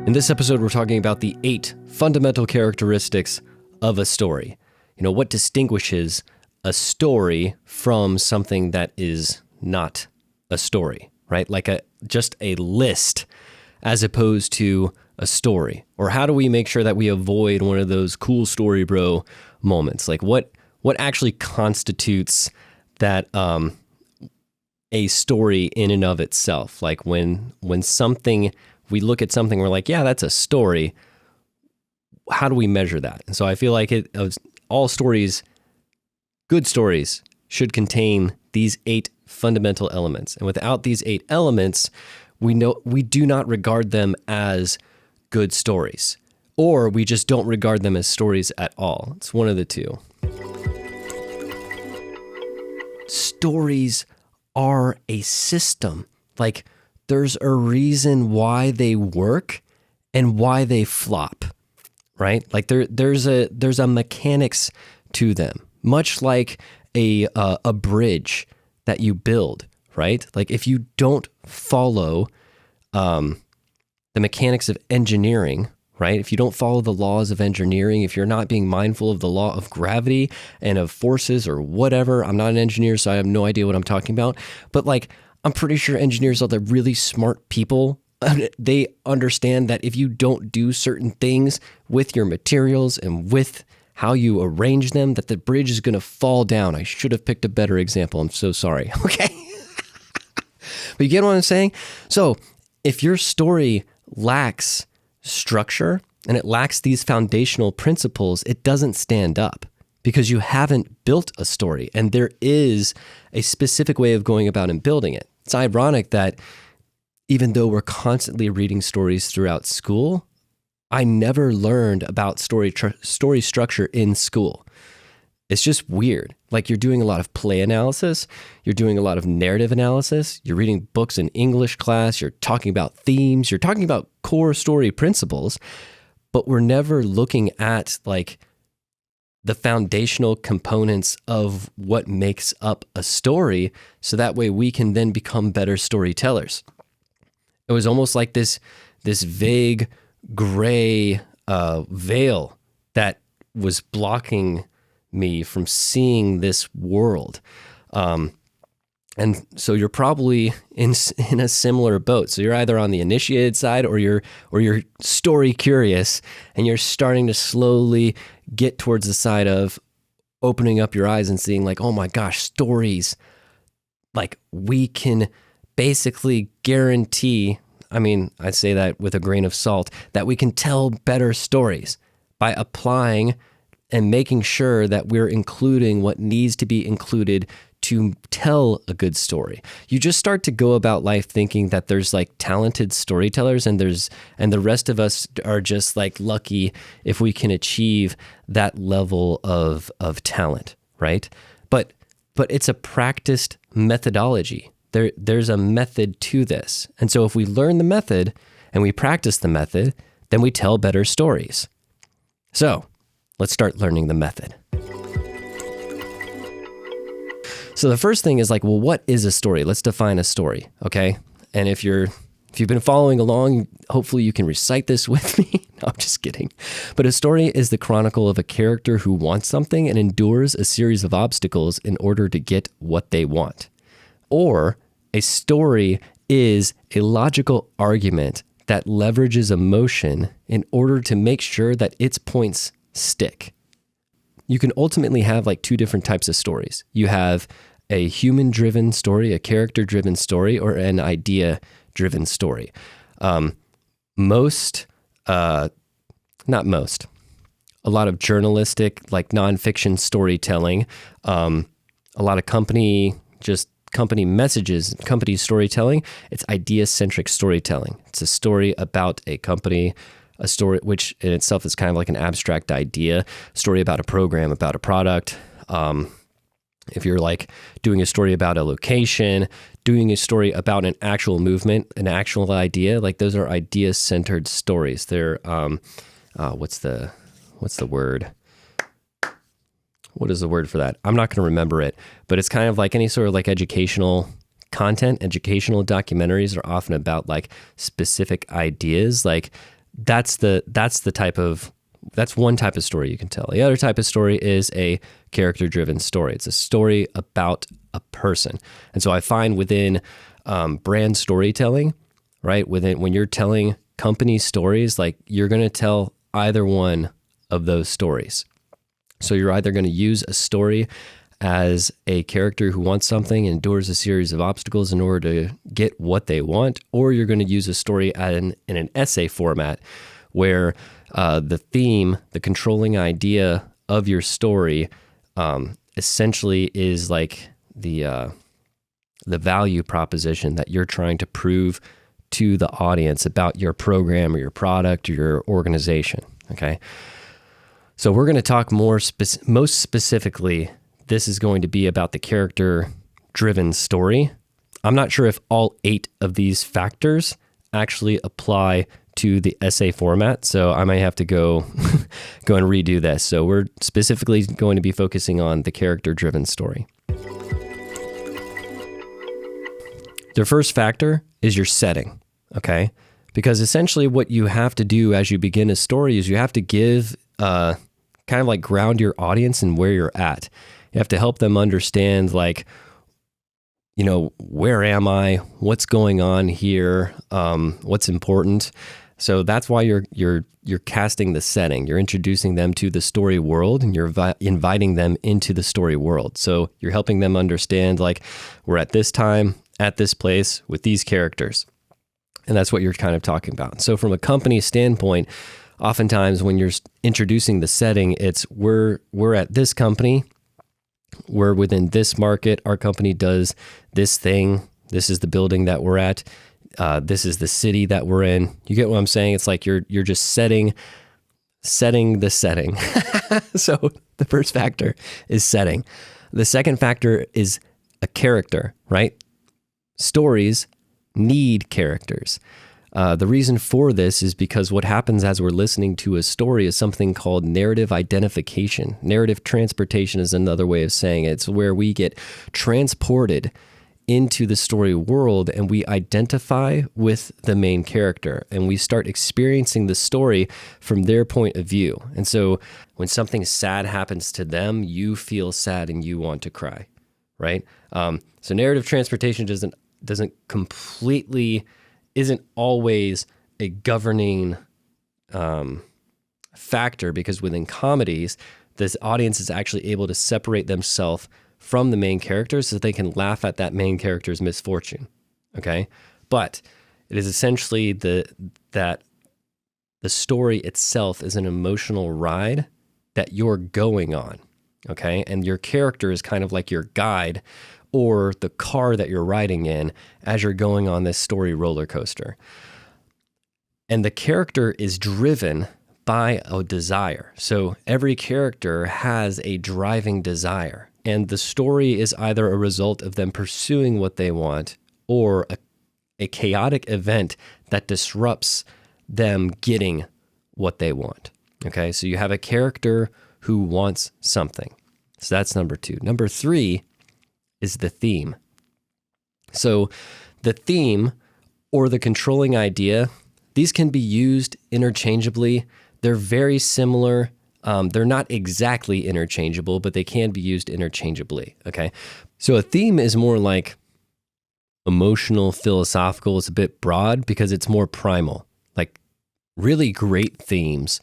In this episode, we're talking about the 8 fundamental characteristics of a story. What distinguishes a story from something that is not a story, right? Like just a list as opposed to a story. Or how do we make sure that we avoid one of those cool story bro moments? Like what actually constitutes that a story in and of itself? Like when something, we look at something, we're like, yeah, that's a story. How do we measure that? And so I feel like all stories, good stories, should contain these 8 fundamental elements. And without these 8 elements, we do not regard them as good stories, or we just don't regard them as stories at all. It's one of the two. Stories are a system. Like, there's a reason why they work and why they flop, right? Like there's a mechanics to them, much like a bridge that you build, right? Like if you don't follow the mechanics of engineering, right? If you don't follow the laws of engineering, if you're not being mindful of the law of gravity and of forces or whatever, I'm not an engineer, so I have no idea what I'm talking about, but like, I'm pretty sure engineers are the really smart people. They understand that if you don't do certain things with your materials and with how you arrange them, that the bridge is going to fall down. I should have picked a better example. I'm so sorry. Okay. But you get what I'm saying? So if your story lacks structure and it lacks these foundational principles, it doesn't stand up because you haven't built a story. And there is a specific way of going about and building it. It's ironic that even though we're constantly reading stories throughout school, I never learned about story structure in school. It's just weird. Like you're doing a lot of play analysis, you're doing a lot of narrative analysis, you're reading books in English class, you're talking about themes, you're talking about core story principles, but we're never looking at like the foundational components of what makes up a story, so that way we can then become better storytellers. It was almost like this vague gray veil that was blocking me from seeing this world. And so you're probably in a similar boat. So you're either on the initiated side or you're story curious, and you're starting to slowly get towards the side of opening up your eyes and seeing like, oh my gosh, stories. Like we can basically guarantee, I mean, I say that with a grain of salt, that we can tell better stories by applying and making sure that we're including what needs to be included to tell a good story. You just start to go about life thinking that there's like talented storytellers and the rest of us are just like lucky if we can achieve that level of talent, right? But it's a practiced methodology. There's a method to this. And so if we learn the method and we practice the method, then we tell better stories. So let's start learning the method. So the first thing is like, well, what is a story? Let's define a story, okay? And if you've been following along, hopefully you can recite this with me. No, I'm just kidding. But a story is the chronicle of a character who wants something and endures a series of obstacles in order to get what they want. Or a story is a logical argument that leverages emotion in order to make sure that its points stick. You can ultimately have like 2 different types of stories. You have a human-driven story, a character-driven story, or an idea-driven story. A lot of journalistic, like nonfiction storytelling, a lot of company messages, company storytelling, it's idea-centric storytelling. It's a story about a company, a story which in itself is kind of like an abstract idea, story about a program, about a product. If you're like doing a story about a location, doing a story about an actual movement, an actual idea, like those are idea-centered stories. They're, what's the word? What is the word for that? I'm not going to remember it, but it's kind of like any sort of like educational content. Educational documentaries are often about like specific ideas. Like that's one type of story you can tell. The other type of story is a character-driven story. It's a story about a person. And so I find within brand storytelling, right, when you're telling company stories, like you're going to tell either one of those stories. So you're either going to use a story as a character who wants something and endures a series of obstacles in order to get what they want, or you're going to use a story in an essay format where the theme, the controlling idea of your story, essentially is like the value proposition that you're trying to prove to the audience about your program or your product or your organization. Okay. So we're going to talk most specifically, this is going to be about the character-driven story. I'm not sure if all 8 of these factors actually apply to the essay format, so I might have to go and redo this. So we're specifically going to be focusing on the character-driven story. The first factor is your setting, okay? Because essentially what you have to do as you begin a story is you have to give kind of like ground your audience in where you're at. You have to help them understand, like, you know, where am I? What's going on here? What's important? So that's why you're casting the setting. You're introducing them to the story world, and you're inviting them into the story world. So you're helping them understand, like, we're at this time, at this place, with these characters. And that's what you're kind of talking about. So from a company standpoint, oftentimes when you're introducing the setting, it's we're at this company, we're within this market, our company does this thing, this is the building that we're at, this is the city that we're in. You get what I'm saying? It's like you're just setting the setting. So the first factor is setting. The second factor is a character, right? Stories need characters. The reason for this is because what happens as we're listening to a story is something called narrative identification. Narrative transportation is another way of saying it. It's where we get transported into the story world and we identify with the main character and we start experiencing the story from their point of view. And so when something sad happens to them, you feel sad and you want to cry, right? So narrative transportation isn't always a governing factor, because within comedies, this audience is actually able to separate themselves from the main characters so that they can laugh at that main character's misfortune, okay? But it is essentially that the story itself is an emotional ride that you're going on, okay? And your character is kind of like your guide or the car that you're riding in as you're going on this story roller coaster. And the character is driven by a desire. So every character has a driving desire. And the story is either a result of them pursuing what they want or a chaotic event that disrupts them getting what they want. Okay, so you have a character who wants something. So that's number 2. Number 3 is the theme. So the theme or the controlling idea, these can be used interchangeably. They're very similar. They're not exactly interchangeable, but they can be used interchangeably, okay? So a theme is more like emotional, philosophical. It's a bit broad because it's more primal. Like really great themes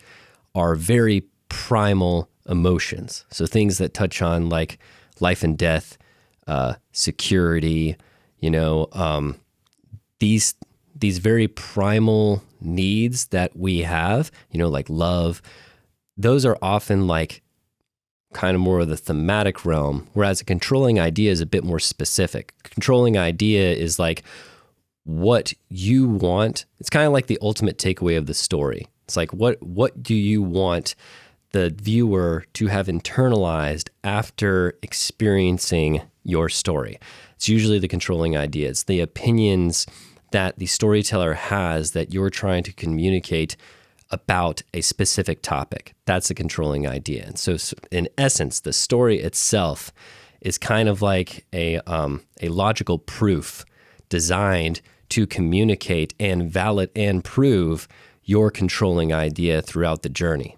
are very primal emotions. So things that touch on like life and death, security, these very primal needs that we have, like love, those are often like kind of more of the thematic realm, whereas a controlling idea is a bit more specific. Controlling idea is like what you want. It's kind of like the ultimate takeaway of the story. It's like what do you want the viewer to have internalized after experiencing your story? It's usually the controlling idea. It's the opinions that the storyteller has that you're trying to communicate about a specific topic. That's a controlling idea. And so in essence, the story itself is kind of like a logical proof designed to communicate and validate and prove your controlling idea throughout the journey.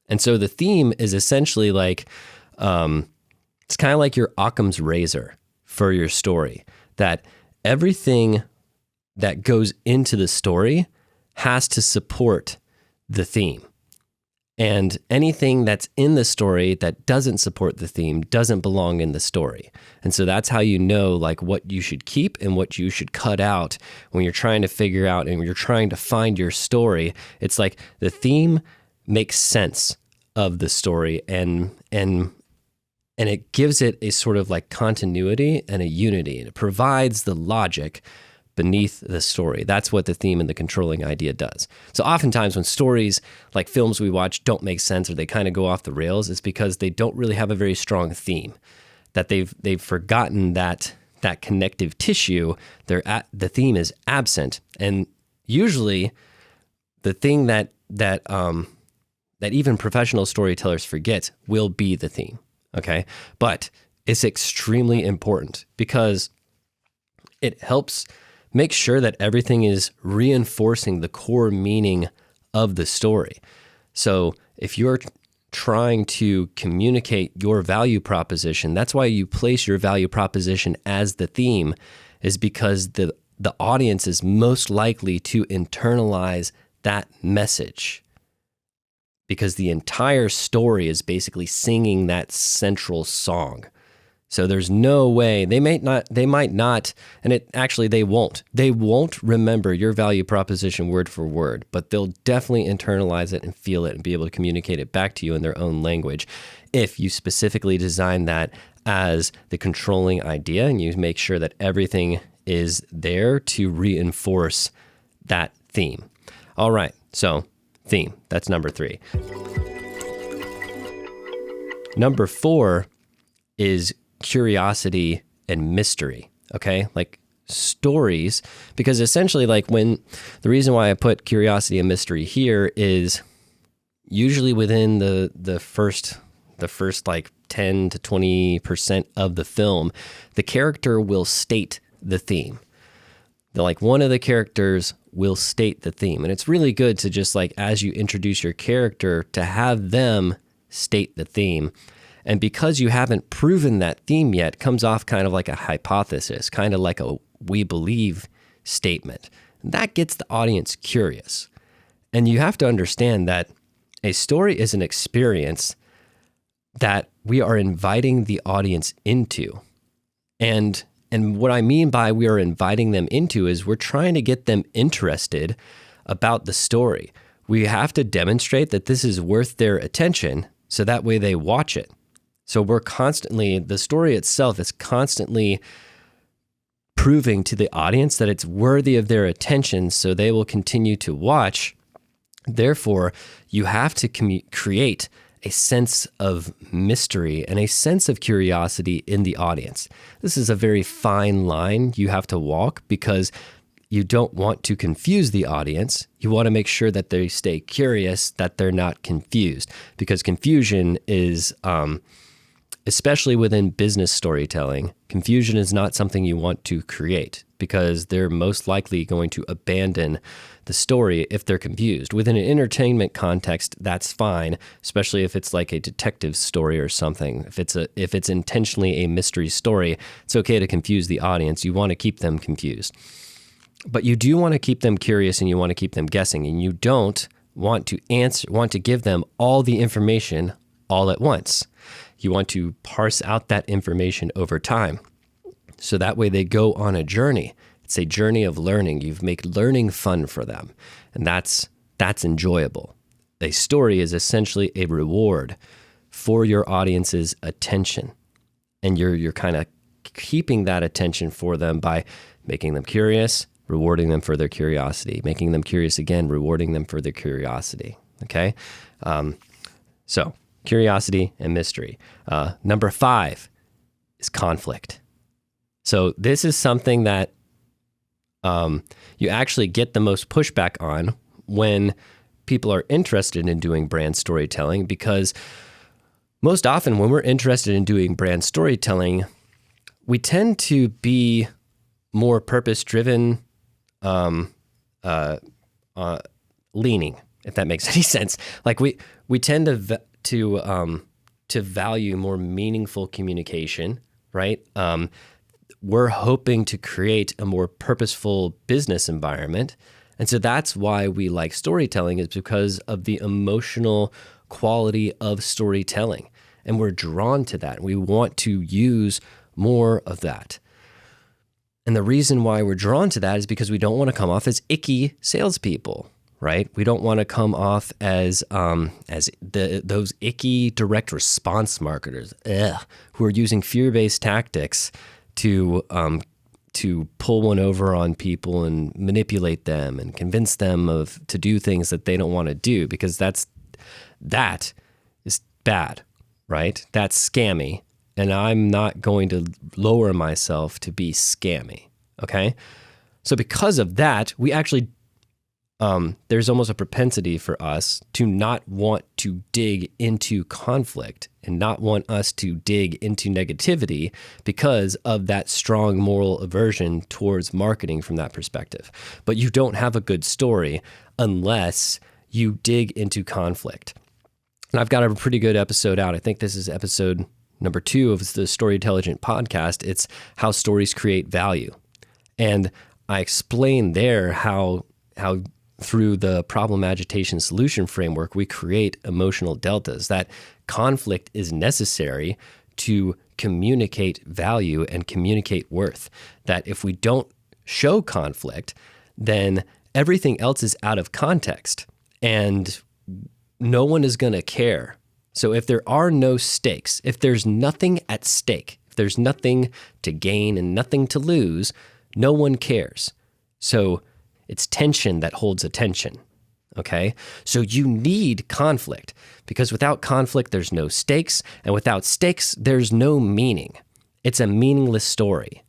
And so the theme is essentially like, it's kind of like your Occam's razor for your story, that everything that goes into the story has to support the theme. And anything that's in the story that doesn't support the theme doesn't belong in the story. And so that's how you know like what you should keep and what you should cut out when you're trying to figure out and when you're trying to find your story. It's like the theme makes sense of the story and it gives it a sort of like continuity and a unity, and it provides the logic beneath the story. That's what the theme and the controlling idea does. So oftentimes when stories like films we watch don't make sense or they kind of go off the rails, it's because they don't really have a very strong theme, that they've forgotten that connective tissue. The theme is absent, and usually the thing that even professional storytellers forget will be the theme. Okay, but it's extremely important because it helps make sure that everything is reinforcing the core meaning of the story. So if you're trying to communicate your value proposition, that's why you place your value proposition as the theme, is because the audience is most likely to internalize that message, because the entire story is basically singing that central song. So there's no way they might not, and they won't remember your value proposition word for word, but they'll definitely internalize it and feel it and be able to communicate it back to you in their own language. If you specifically design that as the controlling idea and you make sure that everything is there to reinforce that theme. All right. So theme, that's number 3. Number 4 is curiosity and mystery, okay? Like stories, because essentially like the reason why I put curiosity and mystery here is usually within the first like 10 to 20% of the film, the character will state the theme. Like one of the characters will state the theme. And it's really good to just like, as you introduce your character, to have them state the theme. And because you haven't proven that theme yet, it comes off kind of like a hypothesis, kind of like a we believe statement. That gets the audience curious. And you have to understand that a story is an experience that we are inviting the audience into. And what I mean by we are inviting them into is we're trying to get them interested about the story. We have to demonstrate that this is worth their attention so that way they watch it. So the story itself is constantly proving to the audience that it's worthy of their attention, so they will continue to watch. Therefore, you have to create a sense of mystery and a sense of curiosity in the audience. This is a very fine line you have to walk because you don't want to confuse the audience. You want to make sure that they stay curious, that they're not confused, because confusion is, especially within business storytelling, confusion is not something you want to create because they're most likely going to abandon the story if they're confused. Within an entertainment context, that's fine, especially if it's like a detective story or something. If it's intentionally a mystery story, it's okay to confuse the audience. You want to keep them confused. But you do want to keep them curious and you want to keep them guessing, and you don't want to give them all the information all at once. You want to parse out that information over time. So that way they go on a journey. It's a journey of learning. You make learning fun for them. And that's enjoyable. A story is essentially a reward for your audience's attention. And you're kind of keeping that attention for them by making them curious, rewarding them for their curiosity, making them curious again, rewarding them for their curiosity. Okay? So curiosity and mystery. Number 5 is conflict. So this is something that you actually get the most pushback on when people are interested in doing brand storytelling, because most often when we're interested in doing brand storytelling, we tend to be more purpose-driven, leaning, if that makes any sense. Like we tend to value more meaningful communication, right? We're hoping to create a more purposeful business environment. And so that's why we like storytelling, is because of the emotional quality of storytelling. And we're drawn to that. We want to use more of that. And the reason why we're drawn to that is because we don't want to come off as icky salespeople, right? We don't want to come off as those icky direct response marketers, who are using fear-based tactics to pull one over on people and manipulate them and convince them to do things that they don't want to do, because that is bad, right? That's scammy. And I'm not going to lower myself to be scammy, okay? So because of that, we actually, there's almost a propensity for us to not want to dig into conflict and not want us to dig into negativity because of that strong moral aversion towards marketing from that perspective. But you don't have a good story unless you dig into conflict. And I've got a pretty good episode out. I think this is episode number 2 of the Storytelligent podcast. It's how stories create value. And I explain there how through the problem agitation solution framework, we create emotional deltas, that conflict is necessary to communicate value and communicate worth. That if we don't show conflict, then everything else is out of context and no one is going to care. So if there are no stakes, if there's nothing at stake, if there's nothing to gain and nothing to lose, no one cares. So it's tension that holds attention, okay? So you need conflict, because without conflict, there's no stakes, and without stakes, there's no meaning. It's a meaningless story.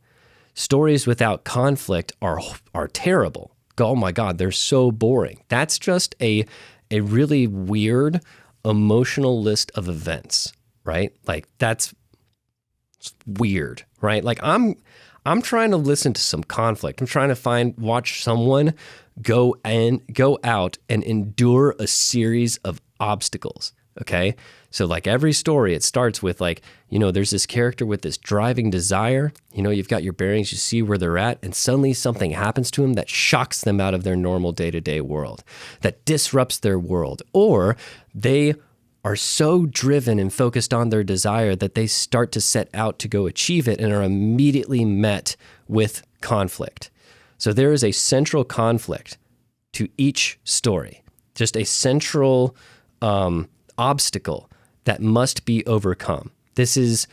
Stories without conflict are terrible. Oh my God, they're so boring. That's just a really weird emotional list of events, right? Like that's weird, right? Like I'm trying to listen to some conflict. I'm trying to watch someone go out and endure a series of obstacles. Okay. So like every story, it starts with like, there's this character with this driving desire, you've got your bearings, you see where they're at, and suddenly something happens to them that shocks them out of their normal day-to-day world, that disrupts their world, or they are so driven and focused on their desire that they start to set out to go achieve it and are immediately met with conflict. So there is a central conflict to each story, just a central obstacle that must be overcome. This is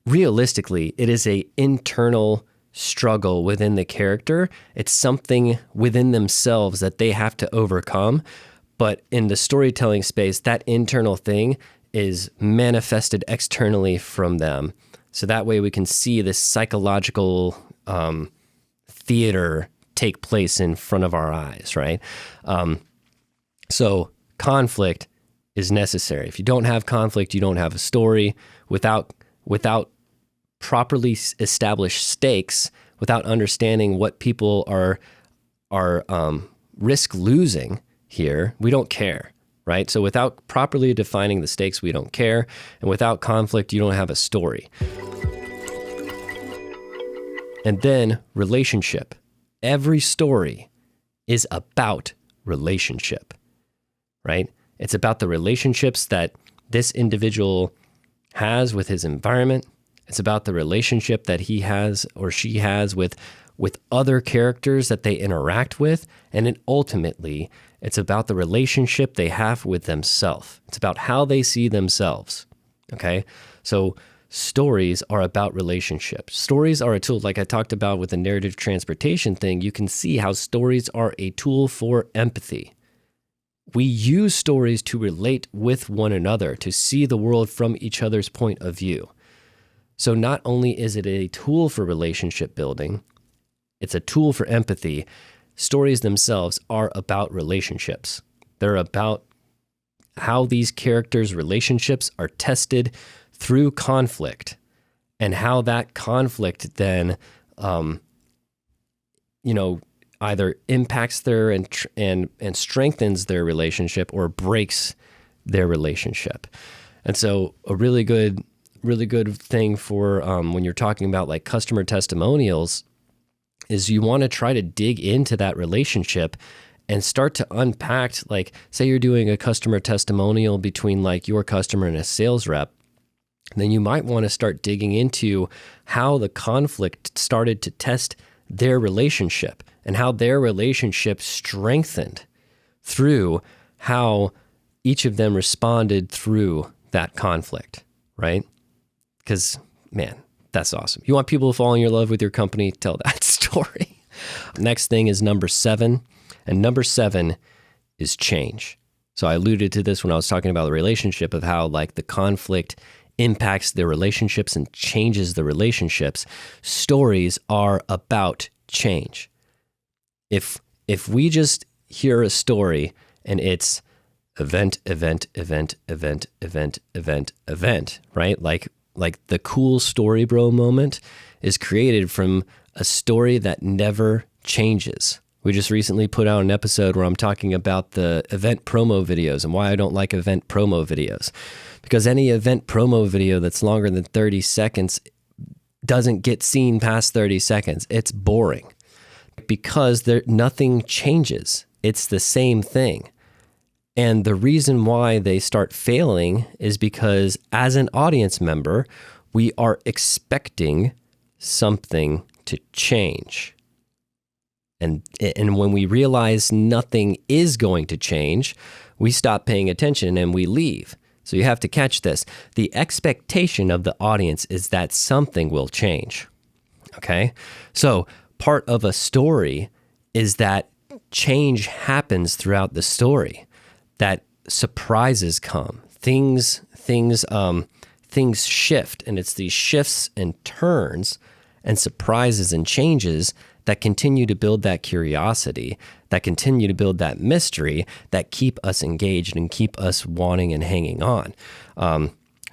realistically, it is a internal struggle within the character. It's something within themselves that they have to overcome. But in the storytelling space, that internal thing is manifested externally from them. So that way we can see this psychological theater take place in front of our eyes, right? So conflict is necessary. If you don't have conflict, you don't have a story. Without properly established stakes, without understanding what people are risk losing here, we don't care, right? So without properly defining the stakes, we don't care. And without conflict, you don't have a story. And then relationship. Every story is about relationship, right? It's about the relationships that this individual has with his environment. It's about the relationship that he has or she has with other characters that they interact with. And then ultimately, it's about the relationship they have with themselves. It's about how they see themselves, okay? So stories are about relationships. Stories are a tool, like I talked about with the narrative transportation thing. You can see how stories are a tool for empathy. We use stories to relate with one another, to see the world from each other's point of view. So not only is it a tool for relationship building, it's a tool for empathy. Stories themselves are about relationships. They're about how these characters' relationships are tested through conflict, and how that conflict then, either impacts their and strengthens their relationship or breaks their relationship. And so a really good thing for when you're talking about like customer testimonials is you want to try to dig into that relationship and start to unpack, like, say you're doing a customer testimonial between like your customer and a sales rep, then you might want to start digging into how the conflict started to test their relationship and how their relationship strengthened through how each of them responded through that conflict, right? Because, man, that's awesome. You want people to fall in love with your company, tell that story. Next thing is number 7. And number 7 is change. So I alluded to this when I was talking about the relationship of how like the conflict impacts the relationships and changes the relationships. Stories are about change. If we just hear a story and it's event, right? Like the cool story bro moment is created from a story that never changes. We just recently put out an episode where I'm talking about the event promo videos and why I don't like event promo videos. Because any event promo video that's longer than 30 seconds doesn't get seen past 30 seconds. It's boring because nothing changes. It's the same thing. And the reason why they start failing is because as an audience member, we are expecting something to change. And when we realize nothing is going to change, we stop paying attention and we leave. So you have to catch this. The expectation of the audience is that something will change. Okay? So part of a story is that change happens throughout the story, that surprises come, things shift, and it's these shifts and turns and surprises and changes that continue to build that curiosity, that continue to build that mystery, that keep us engaged and keep us wanting and hanging on.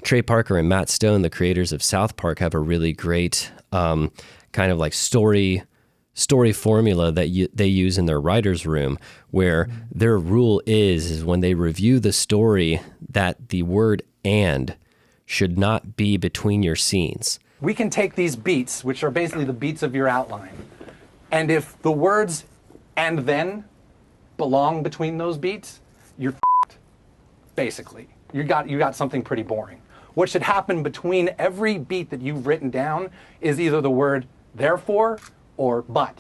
Trey Parker and Matt Stone, the creators of South Park, have a really great kind of like story formula that they use in their writer's room, where their rule is when they review the story that the word "and" should not be between your scenes. We can take these beats, which are basically the beats of your outline, and if the words "and then" belong between those beats, you're f***ed, basically. You got something pretty boring. What should happen between every beat that you've written down is either the word "therefore" or "but,"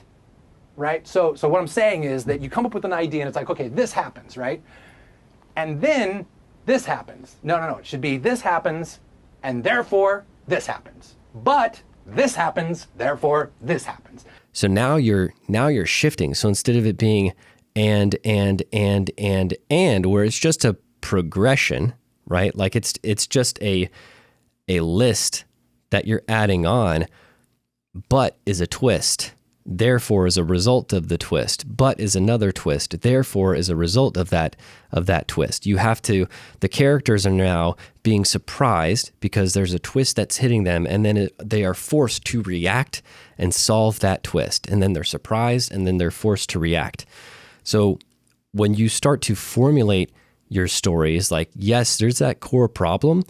right? So what I'm saying is that you come up with an idea and it's like, okay, this happens, right? And then this happens. No, it should be this happens and therefore this happens. But this happens, therefore this happens. So now you're shifting. So instead of it being and, where it's just a progression, right? Like it's just a list that you're adding on, but is a twist. Therefore is a result of the twist, but is another twist. Therefore is a result of that twist. The characters are now being surprised because there's a twist that's hitting them, and then they are forced to react and solve that twist. And then they're surprised, and then they're forced to react. So when you start to formulate your stories, like, yes, there's that core problem,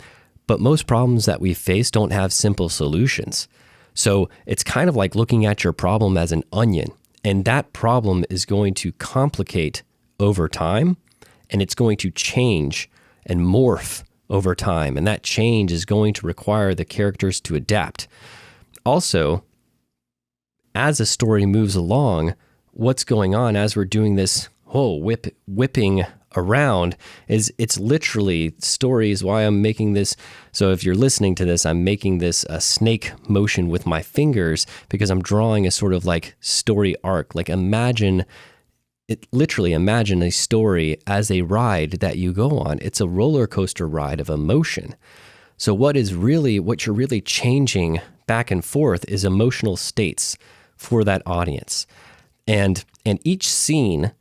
but most problems that we face don't have simple solutions. So it's kind of like looking at your problem as an onion, and that problem is going to complicate over time, and it's going to change and morph over time, and that change is going to require the characters to adapt. Also, as a story moves along, what's going on as we're doing this whole whipping around is it's literally stories. Why I'm making this. So if you're listening to this, I'm making this a snake motion with my fingers because I'm drawing a sort of like story arc. Like imagine a story as a ride that you go on. It's a roller coaster ride of emotion. So what you're really changing back and forth is emotional states for that audience. And each scene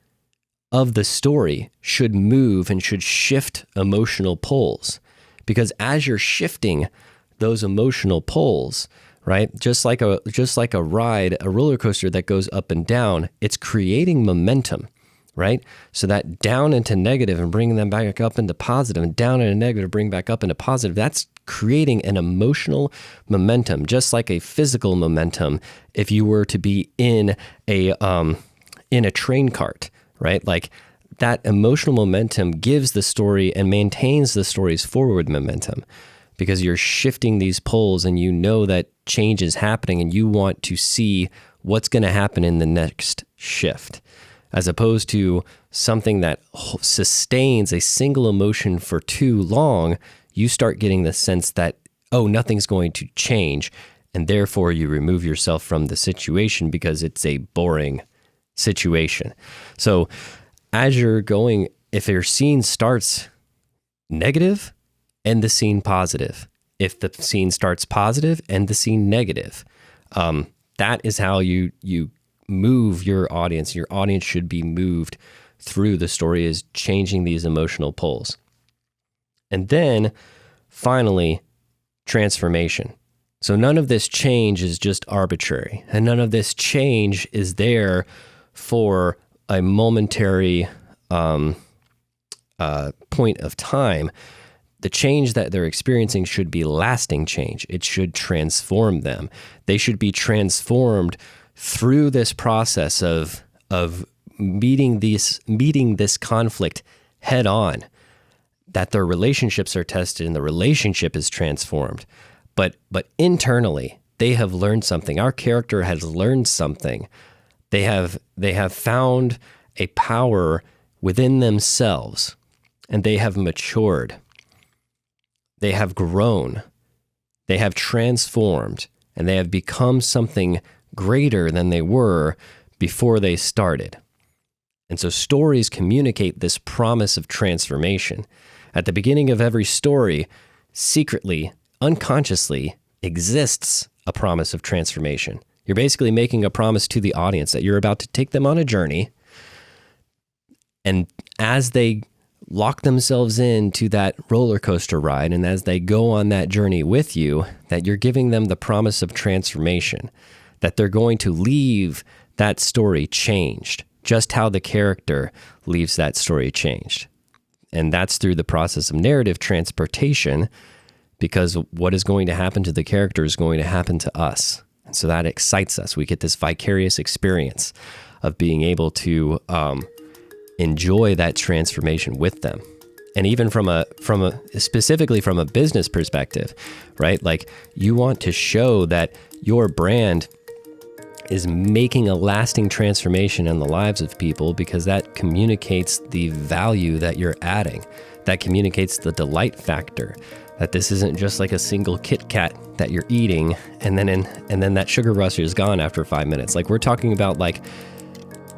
of the story should move and should shift emotional poles, because as you're shifting those emotional poles, right? Just like a ride, a roller coaster that goes up and down, it's creating momentum, right? So that down into negative and bringing them back up into positive, and down into negative, bring back up into positive. That's creating an emotional momentum, just like a physical momentum. If you were to be in a train cart, right? Like that emotional momentum gives the story and maintains the story's forward momentum, because you're shifting these poles and you know that change is happening and you want to see what's going to happen in the next shift, as opposed to something that sustains a single emotion for too long. You start getting the sense that, oh, nothing's going to change, and therefore you remove yourself from the situation because it's a boring situation. So as you're going, if your scene starts negative, end the scene positive. If the scene starts positive, end the scene negative. That is how you move your audience. Your audience should be moved through the story, is changing these emotional poles. And then finally, transformation. So none of this change is just arbitrary, and none of this change is there for a momentary point of time. The change that they're experiencing should be lasting change. It should transform them. They should be transformed through this process of meeting this conflict head on, that their relationships are tested and the relationship is transformed. But internally, they have learned something. Our character has learned something. They have found a power within themselves, and they have matured. They have grown. They have transformed, and they have become something greater than they were before they started. And so stories communicate this promise of transformation. At the beginning of every story, secretly, unconsciously, exists a promise of transformation. You're basically making a promise to the audience that you're about to take them on a journey. And as they lock themselves into that roller coaster ride, and as they go on that journey with you, that you're giving them the promise of transformation, that they're going to leave that story changed, just how the character leaves that story changed. And that's through the process of narrative transportation, because what is going to happen to the character is going to happen to us. And so that excites us. We get this vicarious experience of being able to enjoy that transformation with them. And even specifically from a business perspective, right? Like, you want to show that your brand is making a lasting transformation in the lives of people, because that communicates the value that you're adding. That communicates the delight factor, that this isn't just like a single Kit Kat that you're eating and then that sugar rush is gone after 5 minutes. Like, we're talking about like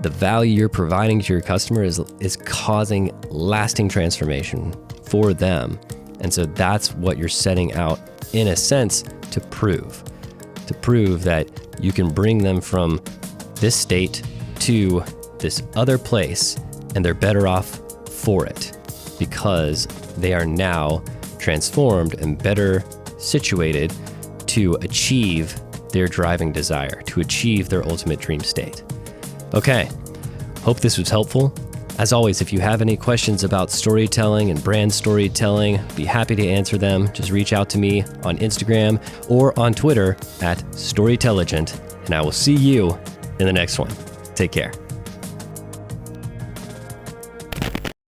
the value you're providing to your customer is causing lasting transformation for them. And so that's what you're setting out, in a sense, to prove that you can bring them from this state to this other place, and they're better off for it because they are now transformed and better situated to achieve their driving desire, to achieve their ultimate dream state. Okay, hope this was helpful. As always, if you have any questions about storytelling and brand storytelling, I'd be happy to answer them. Just reach out to me on Instagram or on Twitter @Storytelligent, and I will see you in the next one. Take care.